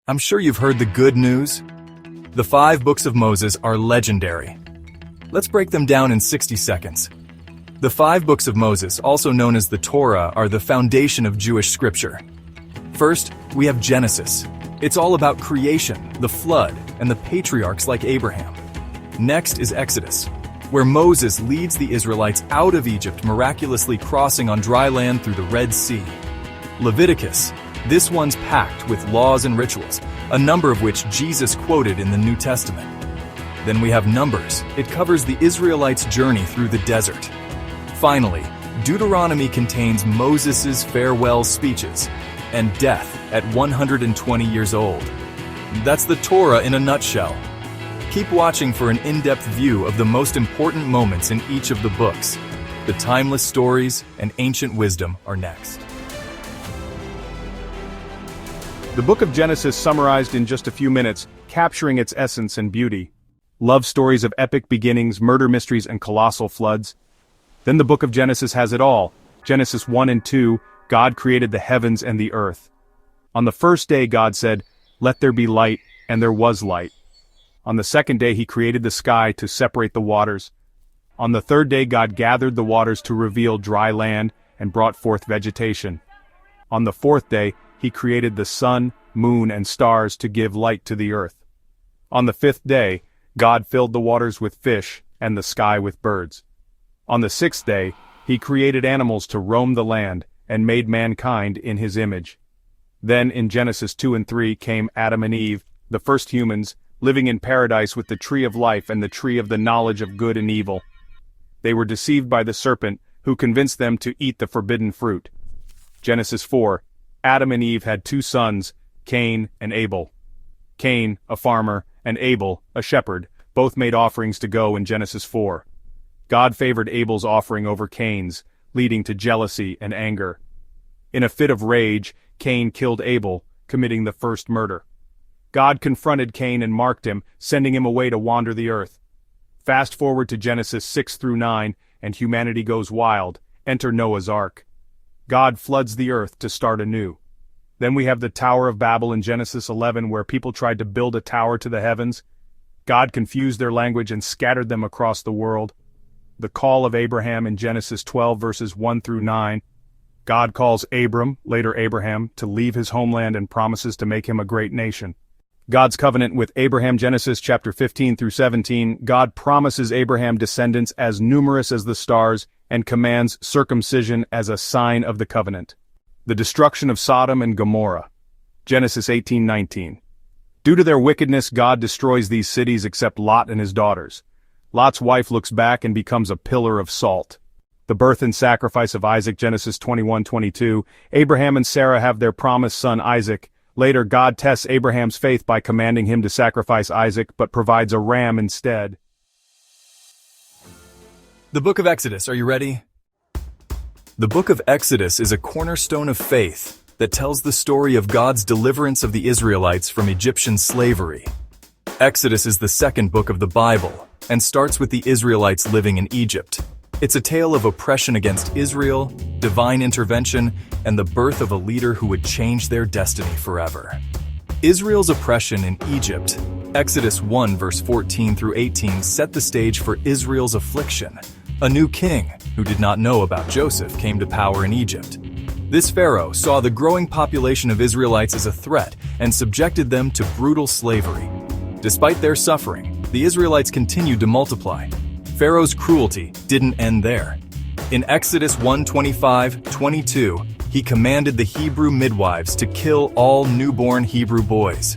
I'm sure you've heard the good news. The 5 books of Moses are legendary. Let's break them down in 60 seconds. The 5 books of Moses, also known as the Torah, are the foundation of Jewish scripture. First, we have Genesis. It's all about creation, the flood, and the patriarchs like Abraham. Next is Exodus, where Moses leads the Israelites out of Egypt, miraculously crossing on dry land through the Red Sea. Leviticus. This one's packed with laws and rituals, a number of which Jesus quoted in the New Testament. Then we have Numbers. It covers the Israelites' journey through the desert. Finally, Deuteronomy contains Moses' farewell speeches and death at 120 years old. That's the Torah in a nutshell. Keep watching for an in-depth view of the most important moments in each of the books. The timeless stories and ancient wisdom are next. The book of Genesis summarized in just a few minutes, capturing its essence and beauty. Love stories of epic beginnings, murder mysteries, and colossal floods. Then the book of Genesis has it all. Genesis 1 and 2, God created the heavens and the earth. On the first day God said, "Let there be light," and there was light. On the second day he created the sky to separate the waters. On the third day God gathered the waters to reveal dry land and brought forth vegetation. On the fourth day he created the sun, moon, and stars to give light to the earth. On the fifth day, God filled the waters with fish and the sky with birds. On the sixth day, he created animals to roam the land and made mankind in his image. Then in Genesis 2 and 3 came Adam and Eve, the first humans, living in paradise with the tree of life and the tree of the knowledge of good and evil. They were deceived by the serpent, who convinced them to eat the forbidden fruit. Genesis 4. Adam and Eve had 2 sons, Cain and Abel. Cain, a farmer, and Abel, a shepherd, both made offerings to go in Genesis 4. God favored Abel's offering over Cain's, leading to jealousy and anger. In a fit of rage, Cain killed Abel, committing the first murder. God confronted Cain and marked him, sending him away to wander the earth. Fast forward to Genesis 6 through 9, and humanity goes wild. Enter Noah's Ark. God floods the earth to start anew. Then we have the Tower of Babel in Genesis 11, where people tried to build a tower to the heavens. God confused their language and scattered them across the world. The call of Abraham in Genesis 12 verses 1 through 9. God calls Abram, later Abraham, to leave his homeland and promises to make him a great nation. God's covenant with Abraham, Genesis chapter 15 through 17, God promises Abraham descendants as numerous as the stars and commands circumcision as a sign of the covenant. The destruction of Sodom and Gomorrah. Genesis 18:19. Due to their wickedness, God destroys these cities except Lot and his daughters. Lot's wife looks back and becomes a pillar of salt. The birth and sacrifice of Isaac, Genesis 21:22. Abraham and Sarah have their promised son Isaac. Later, God tests Abraham's faith by commanding him to sacrifice Isaac, but provides a ram instead. The book of Exodus, are you ready? The book of Exodus is a cornerstone of faith that tells the story of God's deliverance of the Israelites from Egyptian slavery. Exodus is the second book of the Bible and starts with the Israelites living in Egypt. It's a tale of oppression against Israel, divine intervention, and the birth of a leader who would change their destiny forever. Israel's oppression in Egypt, Exodus 1 verse 14 through 18, set the stage for Israel's affliction. A new king, who did not know about Joseph, came to power in Egypt. This pharaoh saw the growing population of Israelites as a threat and subjected them to brutal slavery. Despite their suffering, the Israelites continued to multiply. Pharaoh's cruelty didn't end there. In Exodus 1:25-22, he commanded the Hebrew midwives to kill all newborn Hebrew boys.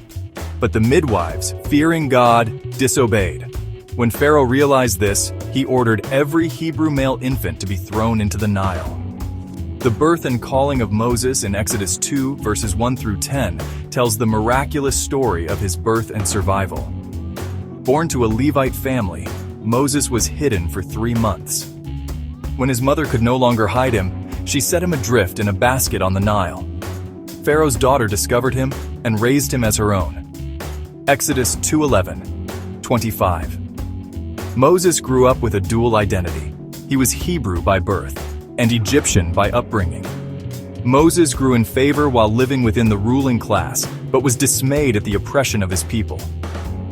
But the midwives, fearing God, disobeyed. When Pharaoh realized this, he ordered every Hebrew male infant to be thrown into the Nile. The birth and calling of Moses in Exodus 2 verses 1 through 10 tells the miraculous story of his birth and survival. Born to a Levite family, Moses was hidden for 3 months. When his mother could no longer hide him, she set him adrift in a basket on the Nile. Pharaoh's daughter discovered him and raised him as her own. Exodus 2:11-25. Moses grew up with a dual identity. He was Hebrew by birth and Egyptian by upbringing. Moses grew in favor while living within the ruling class, but was dismayed at the oppression of his people.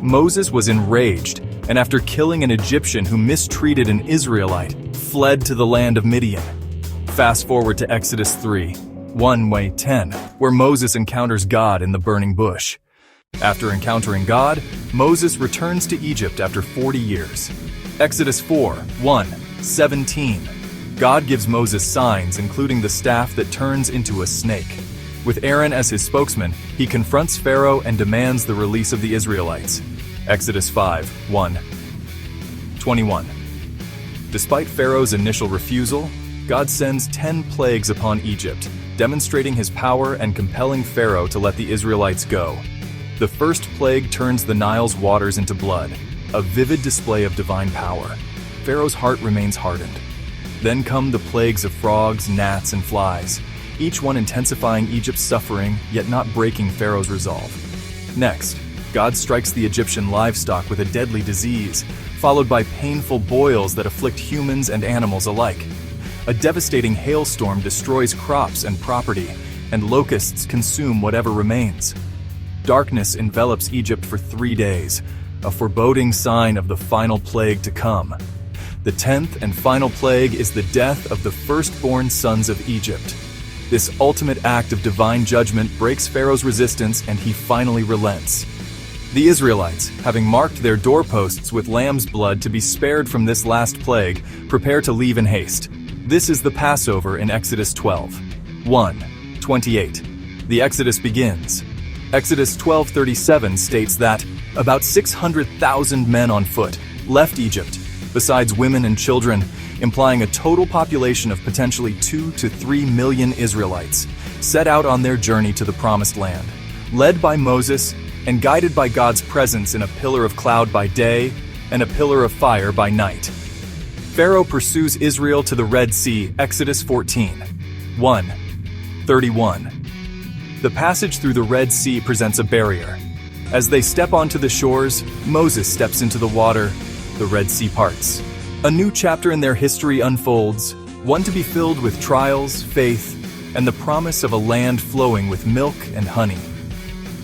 Moses was enraged, and after killing an Egyptian who mistreated an Israelite, fled to the land of Midian. Fast forward to Exodus 3:1-10, where Moses encounters God in the burning bush. After encountering God, Moses returns to Egypt after 40 years. Exodus 4:1-17. God gives Moses signs, including the staff that turns into a snake. With Aaron as his spokesman, he confronts Pharaoh and demands the release of the Israelites. Exodus 5:1-21. Despite Pharaoh's initial refusal, God sends 10 plagues upon Egypt, demonstrating his power and compelling Pharaoh to let the Israelites go. The first plague turns the Nile's waters into blood, a vivid display of divine power. Pharaoh's heart remains hardened. Then come the plagues of frogs, gnats, and flies, each one intensifying Egypt's suffering, yet not breaking Pharaoh's resolve. Next, God strikes the Egyptian livestock with a deadly disease, followed by painful boils that afflict humans and animals alike. A devastating hailstorm destroys crops and property, and locusts consume whatever remains. Darkness envelops Egypt for 3 days, a foreboding sign of the final plague to come. The 10th and final plague is the death of the firstborn sons of Egypt. This ultimate act of divine judgment breaks Pharaoh's resistance, and he finally relents. The Israelites, having marked their doorposts with lamb's blood to be spared from this last plague, prepare to leave in haste. This is the Passover in Exodus 12:1-28. The Exodus begins. Exodus 12:37 states that about 600,000 men on foot left Egypt, besides women and children, implying a total population of potentially 2 to 3 million Israelites, set out on their journey to the Promised Land, led by Moses and guided by God's presence in a pillar of cloud by day and a pillar of fire by night. Pharaoh pursues Israel to the Red Sea, Exodus 14:1-31. The passage through the Red Sea presents a barrier. As they step onto the shores, Moses steps into the water, the Red Sea parts. A new chapter in their history unfolds, one to be filled with trials, faith, and the promise of a land flowing with milk and honey.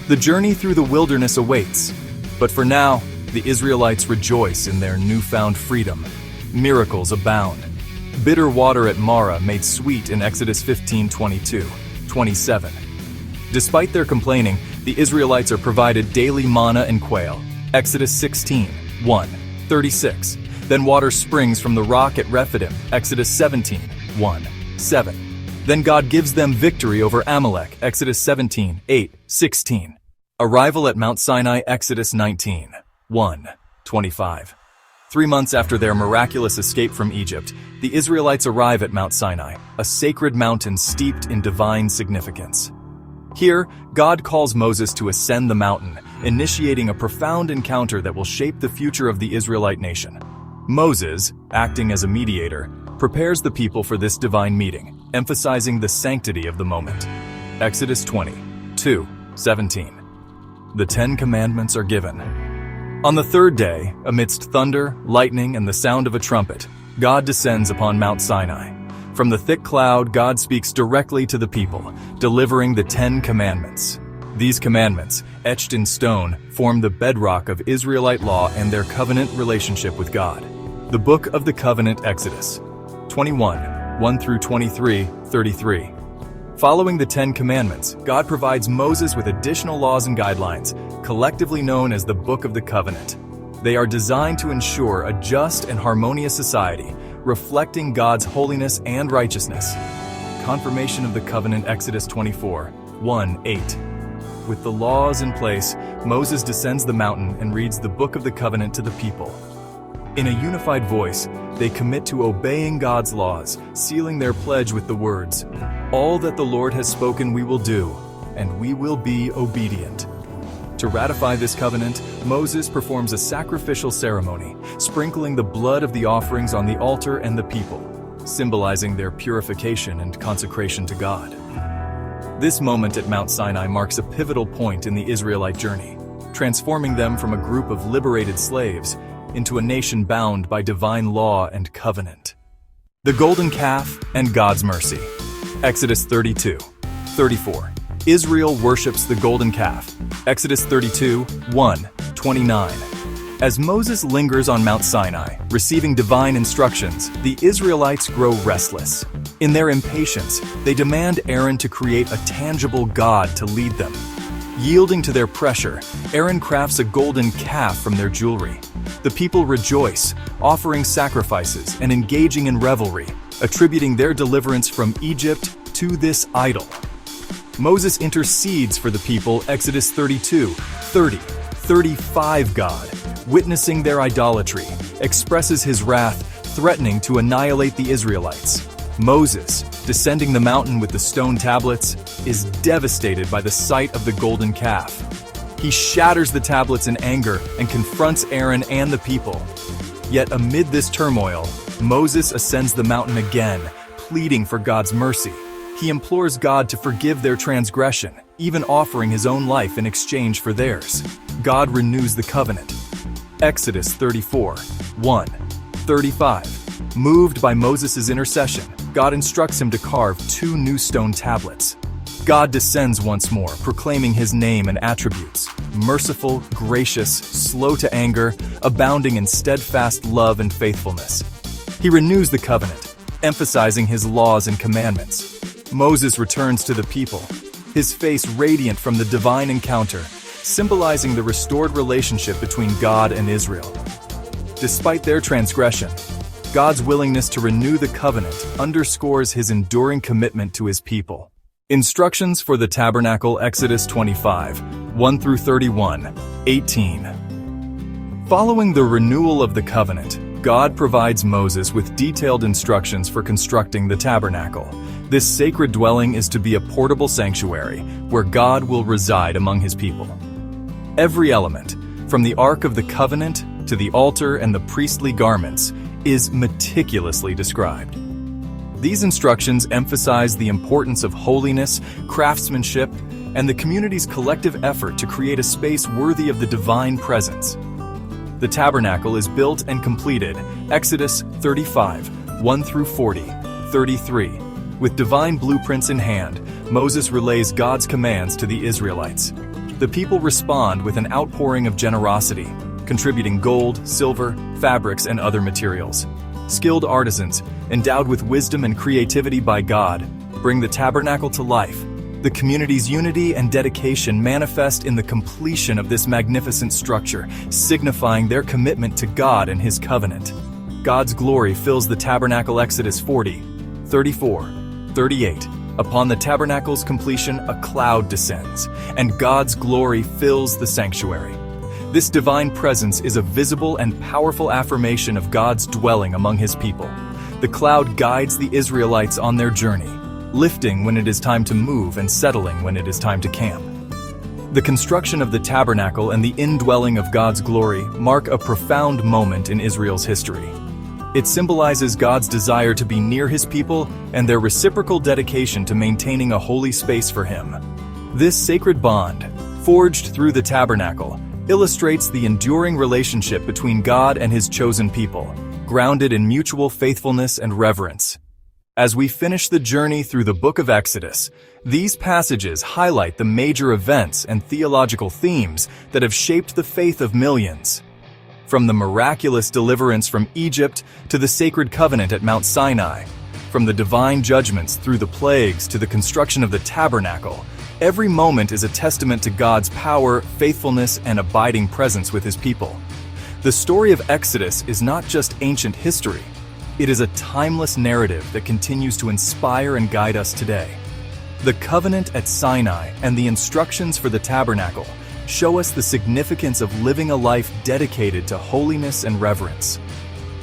The journey through the wilderness awaits, but for now, the Israelites rejoice in their newfound freedom. Miracles abound. Bitter water at Marah made sweet in Exodus 15:22-27. Despite their complaining, the Israelites are provided daily manna and quail. Exodus 16:1-36. Then water springs from the rock at Rephidim. Exodus 17:1-7. Then God gives them victory over Amalek. Exodus 17:8-16. Arrival at Mount Sinai. Exodus 19:1-25. 3 months after their miraculous escape from Egypt, the Israelites arrive at Mount Sinai, a sacred mountain steeped in divine significance. Here, God calls Moses to ascend the mountain, initiating a profound encounter that will shape the future of the Israelite nation. Moses, acting as a mediator, prepares the people for this divine meeting, emphasizing the sanctity of the moment. Exodus 20:2-17. The 10 Commandments are given. On the third day, amidst thunder, lightning, and the sound of a trumpet, God descends upon Mount Sinai. From the thick cloud, God speaks directly to the people, delivering the 10 Commandments. These commandments, etched in stone, form the bedrock of Israelite law and their covenant relationship with God. The Book of the Covenant, Exodus 21:1-23-33. Following the 10 Commandments, God provides Moses with additional laws and guidelines, collectively known as the Book of the Covenant. They are designed to ensure a just and harmonious society, reflecting God's holiness and righteousness. Confirmation of the covenant. Exodus 24:1-8. With the laws in place, Moses descends the mountain and reads the Book of the Covenant to the people. In a unified voice, they commit to obeying God's laws, sealing their pledge with the words, "All that the Lord has spoken we will do, and we will be obedient." To ratify this covenant, Moses performs a sacrificial ceremony, sprinkling the blood of the offerings on the altar and the people, symbolizing their purification and consecration to God. This moment at Mount Sinai marks a pivotal point in the Israelite journey, transforming them from a group of liberated slaves into a nation bound by divine law and covenant. The golden calf and God's mercy. Exodus 32:34. Israel worships the golden calf. Exodus 32, 1-29. As Moses lingers on Mount Sinai, receiving divine instructions, the Israelites grow restless. In their impatience, they demand Aaron to create a tangible God to lead them. Yielding to their pressure, Aaron crafts a golden calf from their jewelry. The people rejoice, offering sacrifices and engaging in revelry, attributing their deliverance from Egypt to this idol. Moses intercedes for the people, Exodus 32, 30, 35. God, witnessing their idolatry, expresses his wrath, threatening to annihilate the Israelites. Moses, descending the mountain with the stone tablets, is devastated by the sight of the golden calf. He shatters the tablets in anger and confronts Aaron and the people. Yet amid this turmoil, Moses ascends the mountain again, pleading for God's mercy. He implores God to forgive their transgression, even offering his own life in exchange for theirs. God renews the covenant. Exodus 34, 1-35. Moved by Moses' intercession, God instructs him to carve 2 new stone tablets. God descends once more, proclaiming his name and attributes: merciful, gracious, slow to anger, abounding in steadfast love and faithfulness. He renews the covenant, emphasizing his laws and commandments. Moses returns to the people, his face radiant from the divine encounter, symbolizing the restored relationship between God and Israel. Despite their transgression, God's willingness to renew the covenant underscores his enduring commitment to his people. Instructions for the tabernacle, Exodus 25, 1-31, 18. Following the renewal of the covenant, God provides Moses with detailed instructions for constructing the tabernacle. This sacred dwelling is to be a portable sanctuary where God will reside among his people. Every element, from the Ark of the Covenant to the altar and the priestly garments, is meticulously described. These instructions emphasize the importance of holiness, craftsmanship, and the community's collective effort to create a space worthy of the divine presence. The tabernacle is built and completed, Exodus 35, 1-40, 33. With divine blueprints in hand, Moses relays God's commands to the Israelites. The people respond with an outpouring of generosity, contributing gold, silver, fabrics, and other materials. Skilled artisans, endowed with wisdom and creativity by God, bring the tabernacle to life. The community's unity and dedication manifest in the completion of this magnificent structure, signifying their commitment to God and his covenant. God's glory fills the tabernacle, Exodus 40, 34, 38. Upon the tabernacle's completion, a cloud descends, and God's glory fills the sanctuary. This divine presence is a visible and powerful affirmation of God's dwelling among his people. The cloud guides the Israelites on their journey, lifting when it is time to move and settling when it is time to camp. The construction of the tabernacle and the indwelling of God's glory mark a profound moment in Israel's history. It symbolizes God's desire to be near his people and their reciprocal dedication to maintaining a holy space for him. This sacred bond, forged through the tabernacle, illustrates the enduring relationship between God and his chosen people, grounded in mutual faithfulness and reverence. As we finish the journey through the book of Exodus, these passages highlight the major events and theological themes that have shaped the faith of millions. From the miraculous deliverance from Egypt to the sacred covenant at Mount Sinai, from the divine judgments through the plagues to the construction of the tabernacle, every moment is a testament to God's power, faithfulness, and abiding presence with his people. The story of Exodus is not just ancient history. It is a timeless narrative that continues to inspire and guide us today. The covenant at Sinai and the instructions for the tabernacle show us the significance of living a life dedicated to holiness and reverence.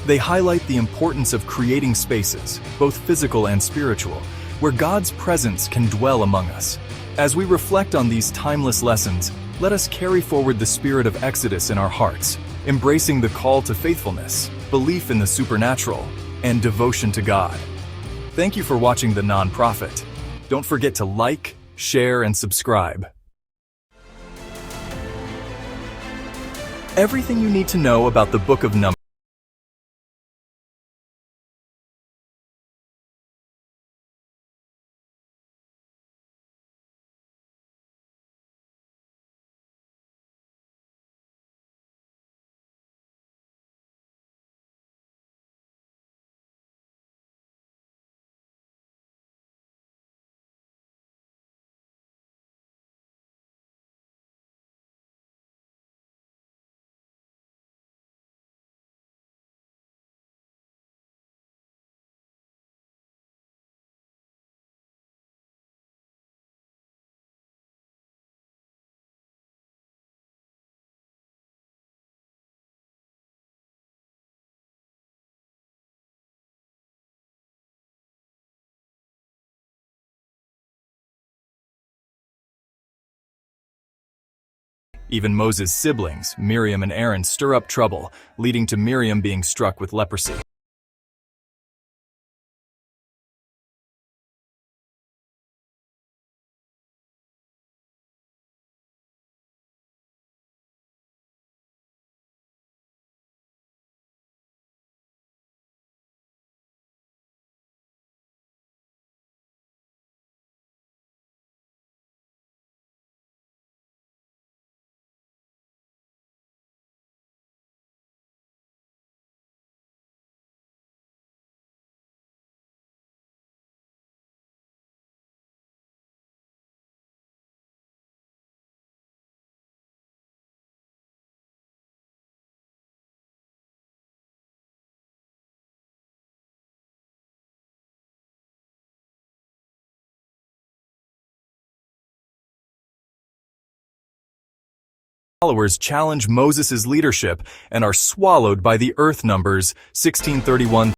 They highlight the importance of creating spaces, both physical and spiritual, where God's presence can dwell among us. As we reflect on these timeless lessons, let us carry forward the spirit of Exodus in our hearts, embracing the call to faithfulness, belief in the supernatural, and devotion to God. Thank you for watching The Nonprofit. Don't forget to like, share, and subscribe. Everything you need to know about the Book of Numbers. Even Moses' siblings, Miriam and Aaron, stir up trouble, leading to Miriam being struck with leprosy. Followers challenge Moses' leadership and are swallowed by the earth. Numbers 16:31.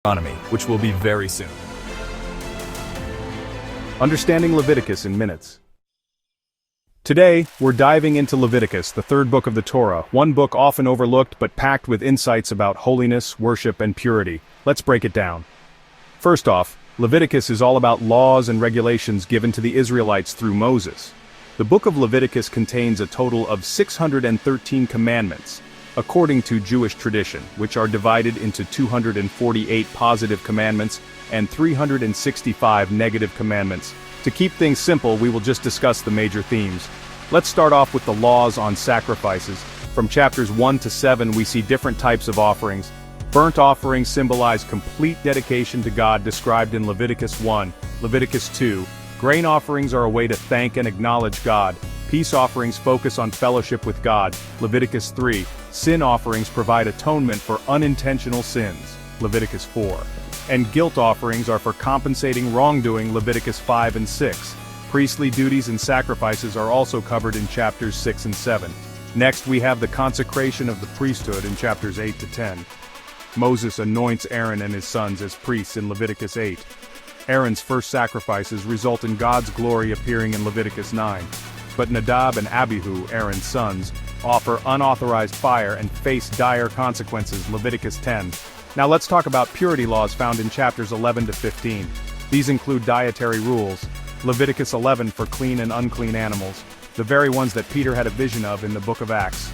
Deuteronomy, which will be very soon. Understanding Leviticus in minutes. Today, we're diving into Leviticus, the third book of the Torah, one book often overlooked but packed with insights about holiness, worship, and purity. Let's break it down. First off, Leviticus is all about laws and regulations given to the Israelites through Moses. The book of Leviticus contains a total of 613 commandments, according to Jewish tradition, which are divided into 248 positive commandments and 365 negative commandments. To keep things simple, we will just discuss the major themes. Let's start off with the laws on sacrifices. From chapters 1 to 7 we see different types of offerings. Burnt offerings symbolize complete dedication to God, described in Leviticus 1. Leviticus 2. Grain offerings are a way to thank and acknowledge God. Peace offerings focus on fellowship with God. Leviticus 3. Sin offerings provide atonement for unintentional sins. Leviticus 4. And guilt offerings are for compensating wrongdoing. Leviticus 5 and 6. Priestly duties and sacrifices are also covered in chapters 6 and 7. Next we have the consecration of the priesthood in chapters 8 to 10. Moses anoints Aaron and his sons as priests in Leviticus 8. Aaron's first sacrifices result in God's glory appearing in Leviticus 9. But Nadab and Abihu, Aaron's sons, offer unauthorized fire and face dire consequences. Leviticus 10. Now let's talk about purity laws found in chapters 11 to 15. These include dietary rules. Leviticus 11 for clean and unclean animals, the very ones that Peter had a vision of in the book of Acts.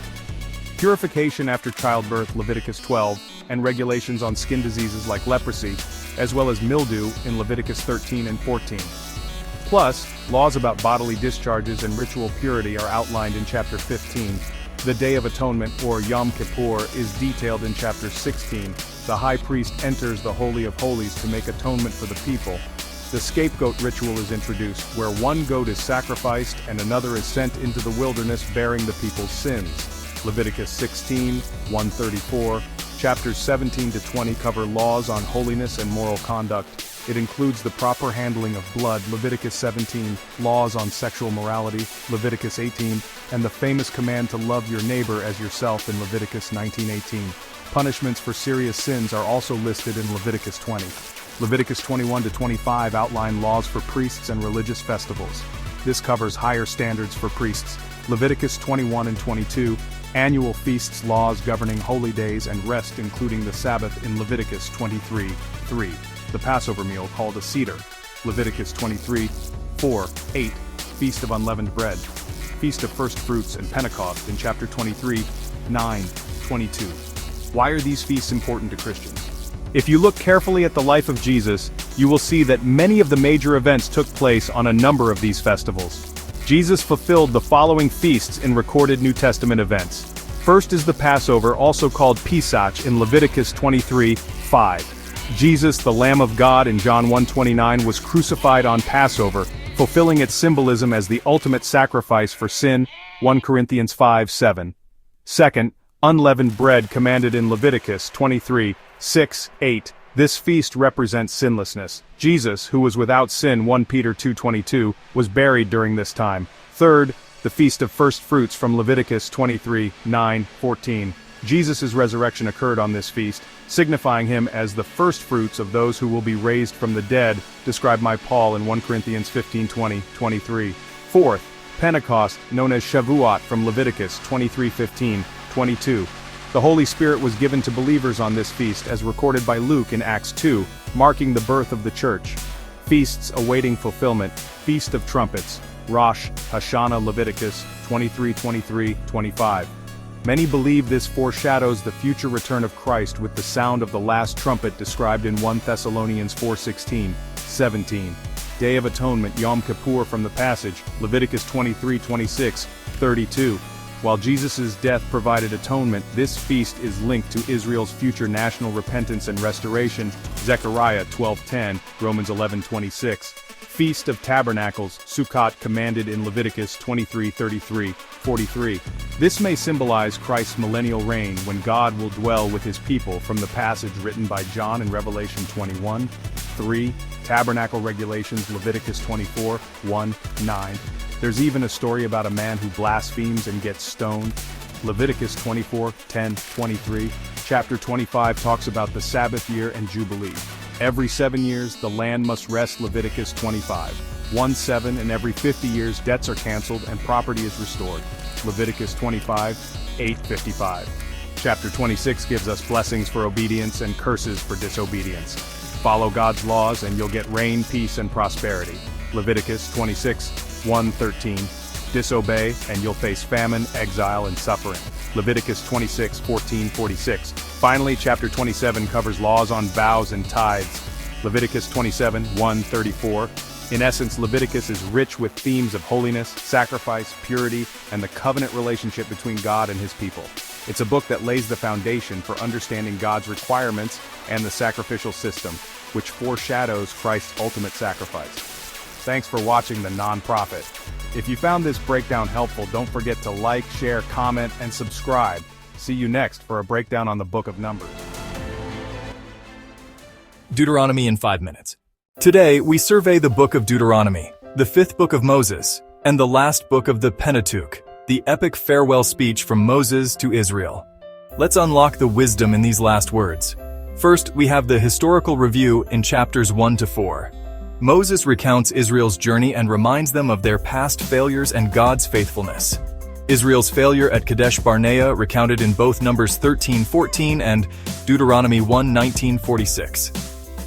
Purification after childbirth, Leviticus 12, and regulations on skin diseases like leprosy, as well as mildew in Leviticus 13 and 14. Plus, laws about bodily discharges and ritual purity are outlined in chapter 15. The Day of Atonement, or Yom Kippur, is detailed in chapter 16. The high priest enters the Holy of Holies to make atonement for the people. the scapegoat ritual is introduced, where one goat is sacrificed and another is sent into the wilderness bearing the people's sins. Leviticus 16, 134. Chapters 17 to 20 cover laws on holiness and moral conduct. It includes the proper handling of blood, Leviticus 17, laws on sexual morality, Leviticus 18, and the famous command to love your neighbor as yourself in Leviticus 19:18. Punishments for serious sins are also listed in Leviticus 20. Leviticus 21 to 25 outline laws for priests and religious festivals. This covers higher standards for priests. Leviticus 21 and 22, annual feasts, laws governing holy days and rest including the Sabbath in Leviticus 23:3. The Passover meal called a Seder, Leviticus 23:4-8, Feast of Unleavened Bread, Feast of First Fruits and Pentecost in chapter 23:9-22. Why are these feasts important to Christians? If you look carefully at the life of Jesus, you will see that many of the major events took place on a number of these festivals. Jesus fulfilled the following feasts in recorded New Testament events. First is the Passover, also called Pesach, in Leviticus 23:5. Jesus, the Lamb of God in John 1:29, was crucified on Passover, fulfilling its symbolism as the ultimate sacrifice for sin, 1 Corinthians 5:7. Second, unleavened bread commanded in Leviticus 23:6-8. This feast represents sinlessness. Jesus, who was without sin, 1 Peter 2:22, was buried during this time. Third, the Feast of First Fruits from Leviticus 23:9-14. Jesus' resurrection occurred on this feast, signifying him as the first fruits of those who will be raised from the dead, described by Paul in 1 Corinthians 15:20-23. Fourth, Pentecost, known as Shavuot from Leviticus 23:15-22. The Holy Spirit was given to believers on this feast as recorded by Luke in Acts 2, marking the birth of the church. Feasts awaiting fulfillment, Feast of Trumpets, Rosh Hashanah, Leviticus 23:23-25. Many believe this foreshadows the future return of Christ with the sound of the last trumpet described in 1 Thessalonians 4:16-17. Day of Atonement, Yom Kippur from the passage, Leviticus 23:26-32. While Jesus' death provided atonement, this feast is linked to Israel's future national repentance and restoration, Zechariah 12:10, Romans 11:26. Feast of Tabernacles, Sukkot, commanded in Leviticus 23:33-43. This may symbolize Christ's millennial reign when God will dwell with his people from the passage written by John in Revelation 21:3. Tabernacle regulations, Leviticus 24:1-9. There's even a story about a man who blasphemes and gets stoned, Leviticus 24:10-23. Chapter 25 talks about the Sabbath year and Jubilee. Every 7 years, the land must rest, Leviticus 25:1-7, and every 50 years debts are canceled and property is restored, Leviticus 25:8-55. Chapter 26 gives us blessings for obedience and curses for disobedience. Follow God's laws and you'll get rain, peace, and prosperity, Leviticus 26:1-13. Disobey and you'll face famine, exile, and suffering, Leviticus 26:14-46. Finally, chapter 27 covers laws on vows and tithes, Leviticus 27:1-34. In essence, Leviticus is rich with themes of holiness, sacrifice, purity, and the covenant relationship between God and his people. It's a book that lays the foundation for understanding God's requirements and the sacrificial system, which foreshadows Christ's ultimate sacrifice. Thanks for watching The Non-Prophet. If you found this breakdown helpful, don't forget to like, share, comment, and subscribe. See you next for a breakdown on the Book of Numbers. Deuteronomy in 5 minutes. Today, we survey the book of Deuteronomy, the 5th book of Moses, and the last book of the Pentateuch, the epic farewell speech from Moses to Israel. Let's unlock the wisdom in these last words. First, we have the historical review in chapters 1-4. Moses recounts Israel's journey and reminds them of their past failures and God's faithfulness. Israel's failure at Kadesh Barnea recounted in both Numbers 13:14 and Deuteronomy 1:19-46.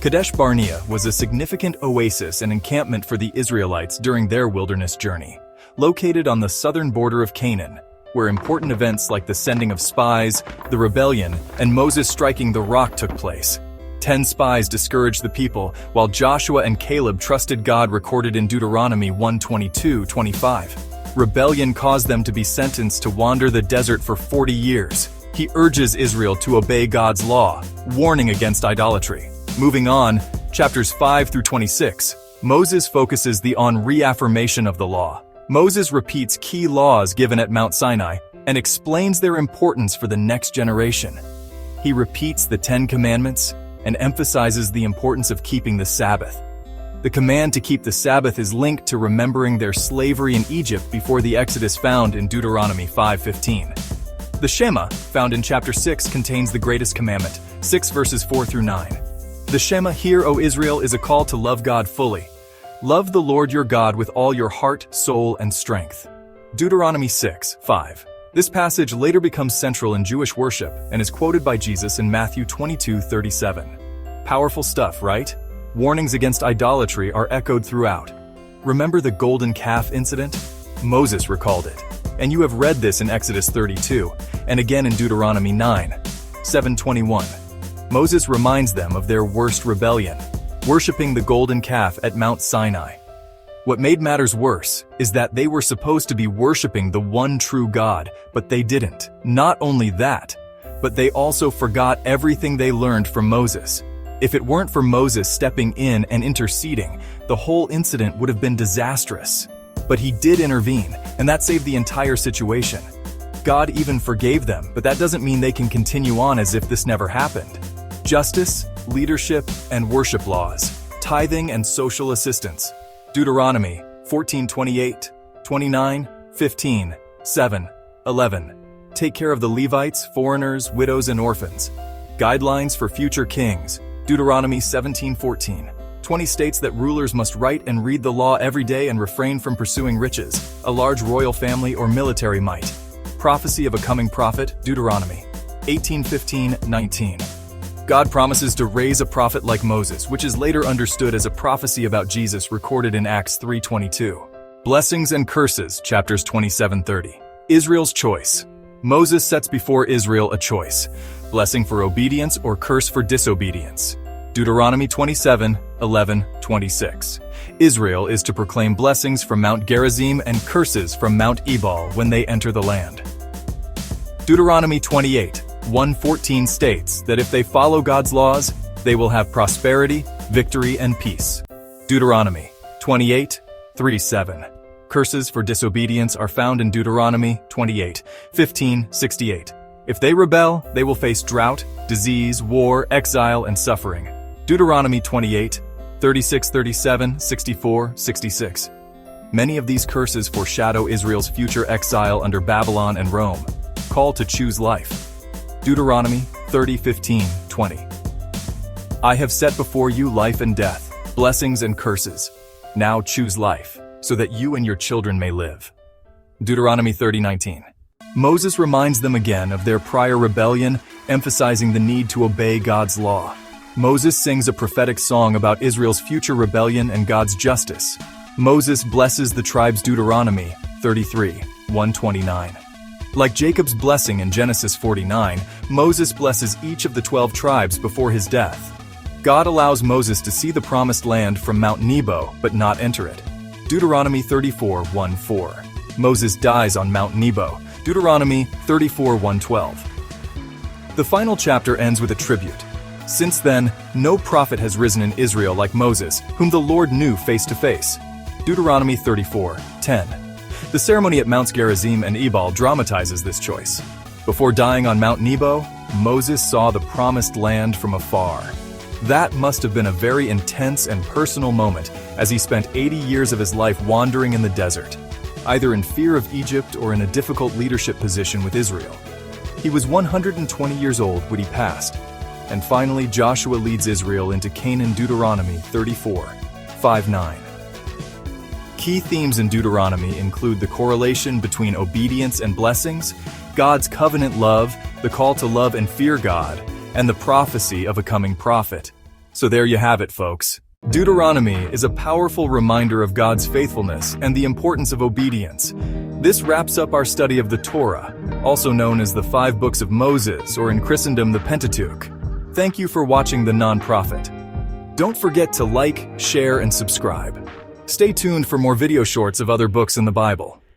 Kadesh Barnea was a significant oasis and encampment for the Israelites during their wilderness journey, located on the southern border of Canaan, where important events like the sending of spies, the rebellion, and Moses striking the rock took place. 10 spies discouraged the people, while Joshua and Caleb trusted God, recorded in Deuteronomy 1:22-25. Rebellion caused them to be sentenced to wander the desert for 40 years. He urges Israel to obey God's law, warning against idolatry. Moving on, chapters 5-26. Moses focuses on reaffirmation of the law. Moses repeats key laws given at Mount Sinai and explains their importance for the next generation. He repeats the 10 Commandments and emphasizes the importance of keeping the Sabbath. The command to keep the Sabbath is linked to remembering their slavery in Egypt before the Exodus found in Deuteronomy 5:15. The Shema, found in chapter 6, contains the greatest commandment, 6 verses 4 through 9. The Shema, "Hear, O Israel," is a call to love God fully. Love the Lord your God with all your heart, soul, and strength. Deuteronomy 6:5. This passage later becomes central in Jewish worship and is quoted by Jesus in Matthew 22:37. Powerful stuff, right? Warnings against idolatry are echoed throughout. Remember the golden calf incident? Moses recalled it. And you have read this in Exodus 32, and again in Deuteronomy 9:7-21. Moses reminds them of their worst rebellion, worshiping the golden calf at Mount Sinai. What made matters worse is that they were supposed to be worshiping the one true God, but they didn't. Not only that, but they also forgot everything they learned from Moses. If it weren't for Moses stepping in and interceding, the whole incident would have been disastrous. But he did intervene, and that saved the entire situation. God even forgave them, but that doesn't mean they can continue on as if this never happened. Justice, leadership, and worship laws, tithing and social assistance. Deuteronomy 14:28, 29, 15, 7, 11. Take care of the Levites, foreigners, widows, and orphans. Guidelines for future kings. Deuteronomy 17:14. 20 states that rulers must write and read the law every day and refrain from pursuing riches, a large royal family, or military might. Prophecy of a coming prophet. Deuteronomy 18:15-19. God promises to raise a prophet like Moses, which is later understood as a prophecy about Jesus recorded in Acts 3:22. Blessings and curses, chapters 27-30. Israel's choice. Moses sets before Israel a choice: blessing for obedience or curse for disobedience. Deuteronomy 27:11-26. Israel is to proclaim blessings from Mount Gerizim and curses from Mount Ebal when they enter the land. Deuteronomy 28:1-14 states that if they follow God's laws, they will have prosperity, victory, and peace. Deuteronomy 28:3-7. Curses for disobedience are found in Deuteronomy 28:15-68. If they rebel, they will face drought, disease, war, exile, and suffering. Deuteronomy 28:36-37, 64, 66. Many of these curses foreshadow Israel's future exile under Babylon and Rome. Call to choose life. Deuteronomy 30:15-20. I have set before you life and death, blessings and curses. Now choose life, so that you and your children may live. Deuteronomy 30:19. Moses reminds them again of their prior rebellion, emphasizing the need to obey God's law. Moses sings a prophetic song about Israel's future rebellion and God's justice. Moses blesses the tribes. Deuteronomy 33:1-29. Like Jacob's blessing in Genesis 49, Moses blesses each of the 12 tribes before his death. God allows Moses to see the promised land from Mount Nebo, but not enter it. Deuteronomy 34:1-4. Moses dies on Mount Nebo. Deuteronomy 34:1-12. The final chapter ends with a tribute. Since then, no prophet has risen in Israel like Moses, whom the Lord knew face to face. Deuteronomy 34:10. The ceremony at Mounts Gerizim and Ebal dramatizes this choice. Before dying on Mount Nebo, Moses saw the promised land from afar. That must have been a very intense and personal moment, as he spent 80 years of his life wandering in the desert, either in fear of Egypt or in a difficult leadership position with Israel. He was 120 years old when he passed. And finally, Joshua leads Israel into Canaan. Deuteronomy 34:5-9. Key themes in Deuteronomy include the correlation between obedience and blessings, God's covenant love, the call to love and fear God, and the prophecy of a coming prophet. So there you have it, folks. Deuteronomy is a powerful reminder of God's faithfulness and the importance of obedience. This wraps up our study of the Torah, also known as the 5 books of Moses, or in Christendom, the Pentateuch. Thank you for watching The Nonprofit. Don't forget to like, share, and subscribe. Stay tuned for more video shorts of other books in the Bible.